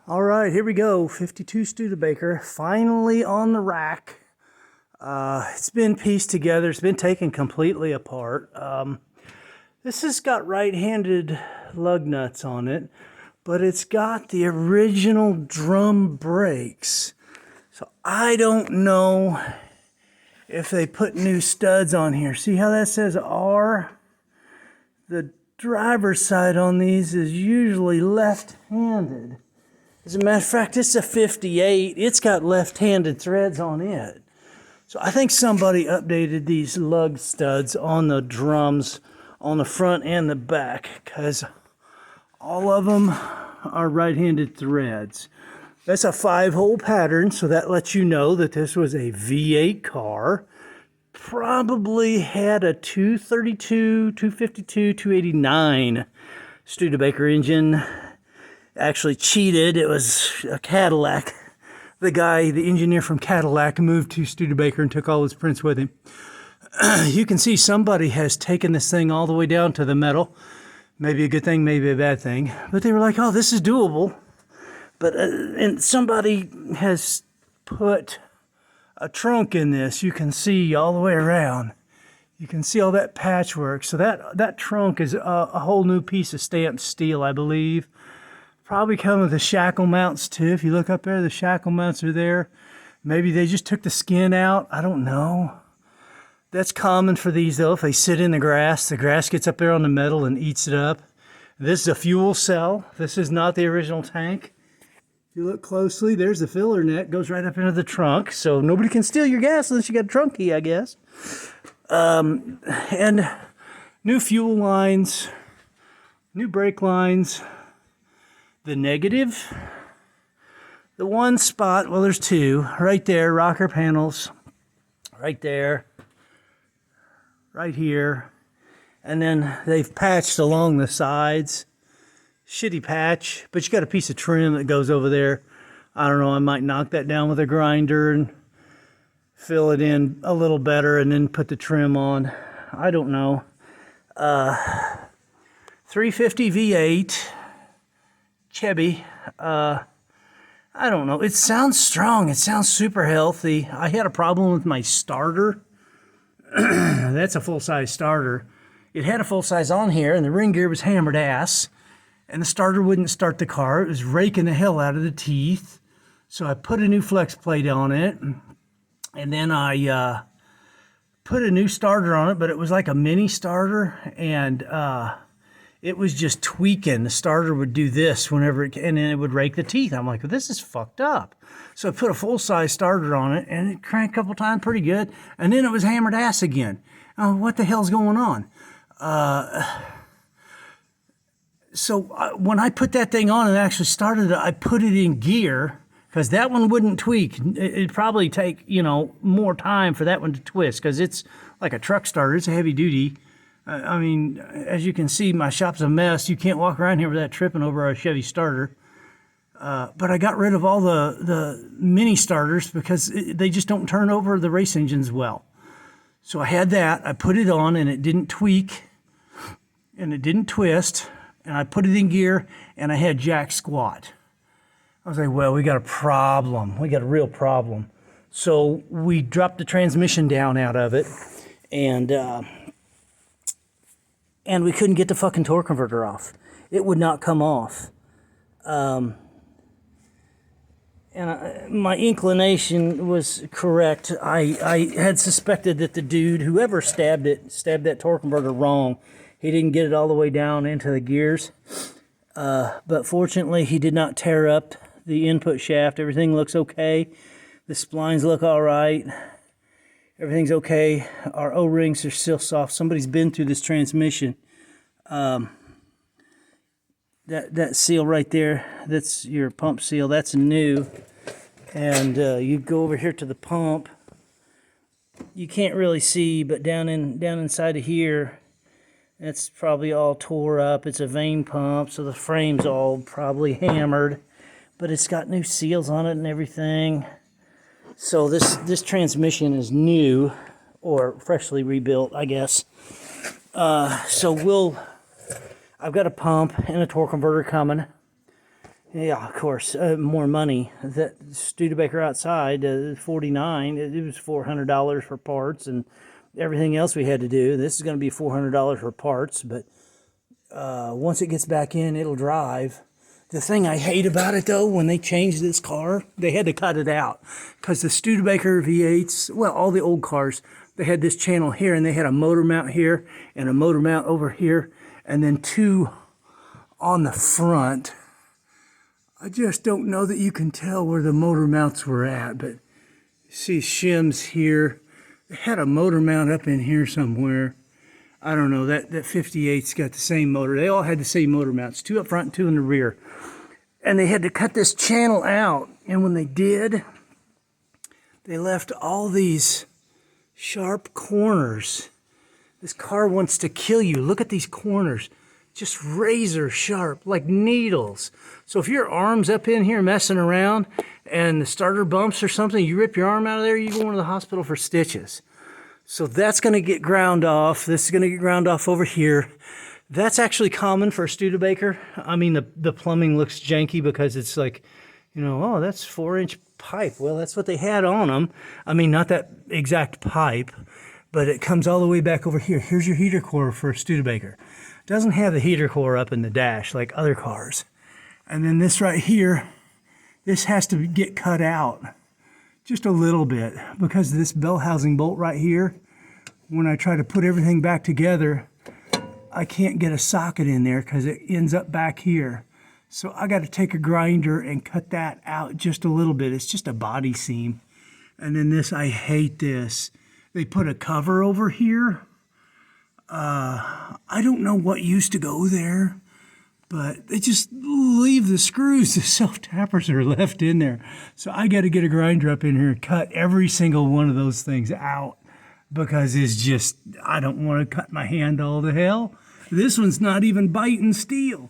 All right, here we go. 52 Studebaker, finally on the rack. It's been pieced together. It's been taken completely apart. This has got right-handed lug nuts on it, but it's got the original drum brakes. So I don't know if they put new studs on here. See how that says R? The driver's side on these is usually left-handed. As a matter of fact, it's a 58. It's got left-handed threads on it. So I think somebody updated these lug studs on the drums on the front and the back, because all of them are right-handed threads. That's a 5-hole pattern, so that lets you know that this was a V8 car. Probably had a 232, 252, 289 Studebaker engine. Actually cheated. It was a Cadillac. The engineer from Cadillac, moved to Studebaker and took all his prints with him. You can see somebody has taken this thing all the way down to the metal. Maybe a good thing, maybe a bad thing. But they were like, oh, this is doable. But and somebody has put a trunk in this. You can see all the way around. You can see all that patchwork. So that trunk is a whole new piece of stamped steel, I believe. Probably come with the shackle mounts too. If you look up there, the shackle mounts are there. Maybe they just took the skin out. I don't know. That's common for these though. If they sit in the grass gets up there on the metal and eats it up. This is a fuel cell. This is not the original tank. If you look closely, there's the filler net. Goes right up into the trunk. So nobody can steal your gas unless you got a trunk key, I guess. And new fuel lines, new brake lines. The negative, the one spot, well, there's two, right there, rocker panels, right there, right here, and then they've patched along the sides. Shitty patch, but you got a piece of trim that goes over there. I don't know, I might knock that down with a grinder and fill it in a little better and then put the trim on. I don't know. 350 V8. Chevy, I don't know. It sounds strong. It sounds super healthy. I had a problem with my starter. That's a full-size starter. It had a full-size on here, and the ring gear was hammered ass, and the starter wouldn't start the car. It was raking the hell out of the teeth. So I put a new flex plate on it, and then I put a new starter on it, but it was like a mini starter, and it was just tweaking. The starter would do this whenever and then it would rake the teeth. I'm like, well, this is fucked up. So I put a full-size starter on it, and it cranked a couple times pretty good. And then it was hammered ass again. Oh, what the hell's going on? When I put that thing on and actually started it, I put it in gear, because that one wouldn't tweak. It'd probably take, more time for that one to twist, because it's like a truck starter. It's a heavy duty. I mean, as you can see, my shop's a mess. You can't walk around here without tripping over a Chevy starter. But I got rid of all the mini starters because they just don't turn over the race engines well. So I had that. I put it on, and it didn't tweak, and it didn't twist. And I put it in gear, and I had jack squat. I was like, well, we got a problem. We got a real problem. So we dropped the transmission down out of it, and we couldn't get the fucking torque converter off. It would not come off. My inclination was correct. I had suspected that the dude, whoever stabbed that torque converter wrong. He didn't get it all the way down into the gears. But fortunately, he did not tear up the input shaft. Everything looks okay. The splines look all right. Everything's okay. Our O-rings are still soft. Somebody's been through this transmission. That seal right there, that's your pump seal. That's new. And you go over here to the pump. You can't really see, but down inside of here, that's probably all tore up. It's a vane pump, so the frame's all probably hammered. But it's got new seals on it and everything. So this transmission is new, or freshly rebuilt, I guess. I've got a pump and a torque converter coming. Yeah, of course, more money. That Studebaker outside, 49. It was $400 for parts and everything else we had to do. This is going to be $400 for parts, but once it gets back in, it'll drive. The thing I hate about it, though, when they changed this car, they had to cut it out because the Studebaker V8s, well, all the old cars, they had this channel here, and they had a motor mount here and a motor mount over here, and then two on the front. I just don't know that you can tell where the motor mounts were at, but you see shims here. They had a motor mount up in here somewhere. I don't know, that 58's got the same motor. They all had the same motor mounts, two up front and two in the rear. And they had to cut this channel out. And when they did, they left all these sharp corners. This car wants to kill you. Look at these corners. Just razor sharp, like needles. So if your arm's up in here messing around and the starter bumps or something, you rip your arm out of there, you go into the hospital for stitches. So that's going to get ground off. This is going to get ground off over here. That's actually common for a Studebaker. I mean, the plumbing looks janky because it's like, you know, oh, that's 4-inch pipe. Well, that's what they had on them. I mean, not that exact pipe, but it comes all the way back over here. Here's your heater core for a Studebaker. Doesn't have the heater core up in the dash like other cars. And then this right here, this has to get cut out just a little bit because of this bell housing bolt right here. When I try to put everything back together, I can't get a socket in there because it ends up back here. So I got to take a grinder and cut that out just a little bit. It's just a body seam. And then this, I hate this. They put a cover over here. I don't know what used to go there, but they just leave the screws. The self-tappers are left in there. So I got to get a grinder up in here and cut every single one of those things out because it's just, I don't want to cut my hand all to hell. This one's not even biting steel.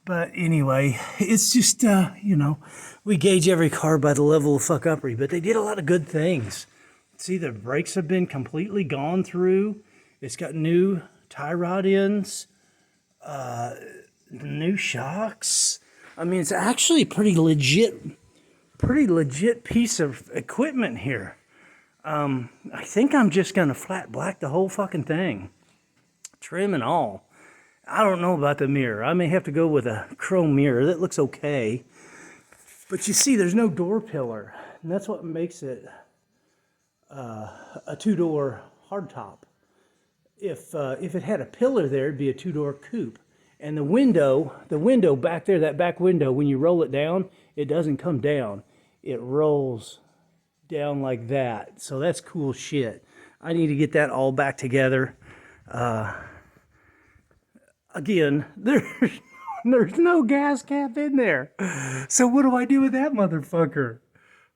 But anyway, it's just, you know, we gauge every car by the level of fuck-uppery, but they did a lot of good things. See, the brakes have been completely gone through. It's got new tie rod ends, new shocks. I mean, it's actually a pretty legit piece of equipment here. I think I'm just gonna flat black the whole fucking thing, trim and all. I don't know about the mirror. I may have to go with a chrome mirror. That looks okay. But you see, there's no door pillar, and that's what makes it a two-door hardtop. If it had a pillar there, it'd be a two-door coupe. And the window back there, that back window, when you roll it down, it doesn't come down. It rolls down like that. So that's cool shit. I need to get that all back together. Again, there's no gas cap in there. So what do I do with that motherfucker?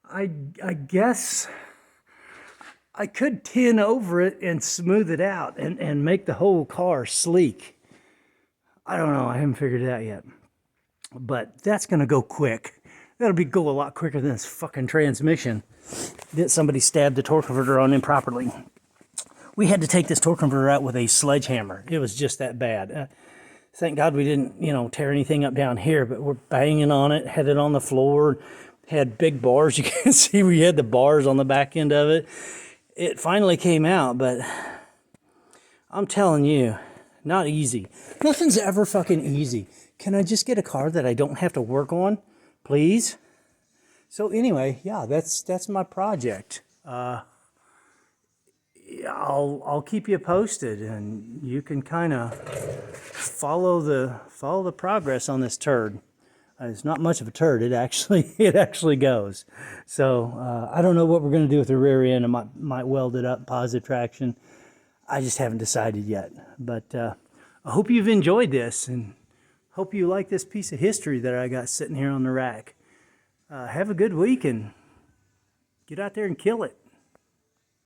I guess I could tin over it and smooth it out and make the whole car sleek. I don't know. I haven't figured it out yet. But that's going to go quick. That'll go a lot quicker than this fucking transmission that somebody stabbed the torque converter on improperly. We had to take this torque converter out with a sledgehammer. It was just that bad. Thank God we didn't, you know, tear anything up down here, but we're banging on it, had it on the floor, had big bars. You can see we had the bars on the back end of it. It finally came out, but I'm telling you, not easy. Nothing's ever fucking easy. Can I just get a car that I don't have to work on, please? So anyway, yeah, that's my project. I'll keep you posted, and you can kind of follow the progress on this turd. It's not much of a turd. It actually goes. So I don't know what we're going to do with the rear end. I might weld it up, positive traction. I just haven't decided yet. But I hope you've enjoyed this, and hope you like this piece of history that I got sitting here on the rack. Have a good week, and get out there and kill it.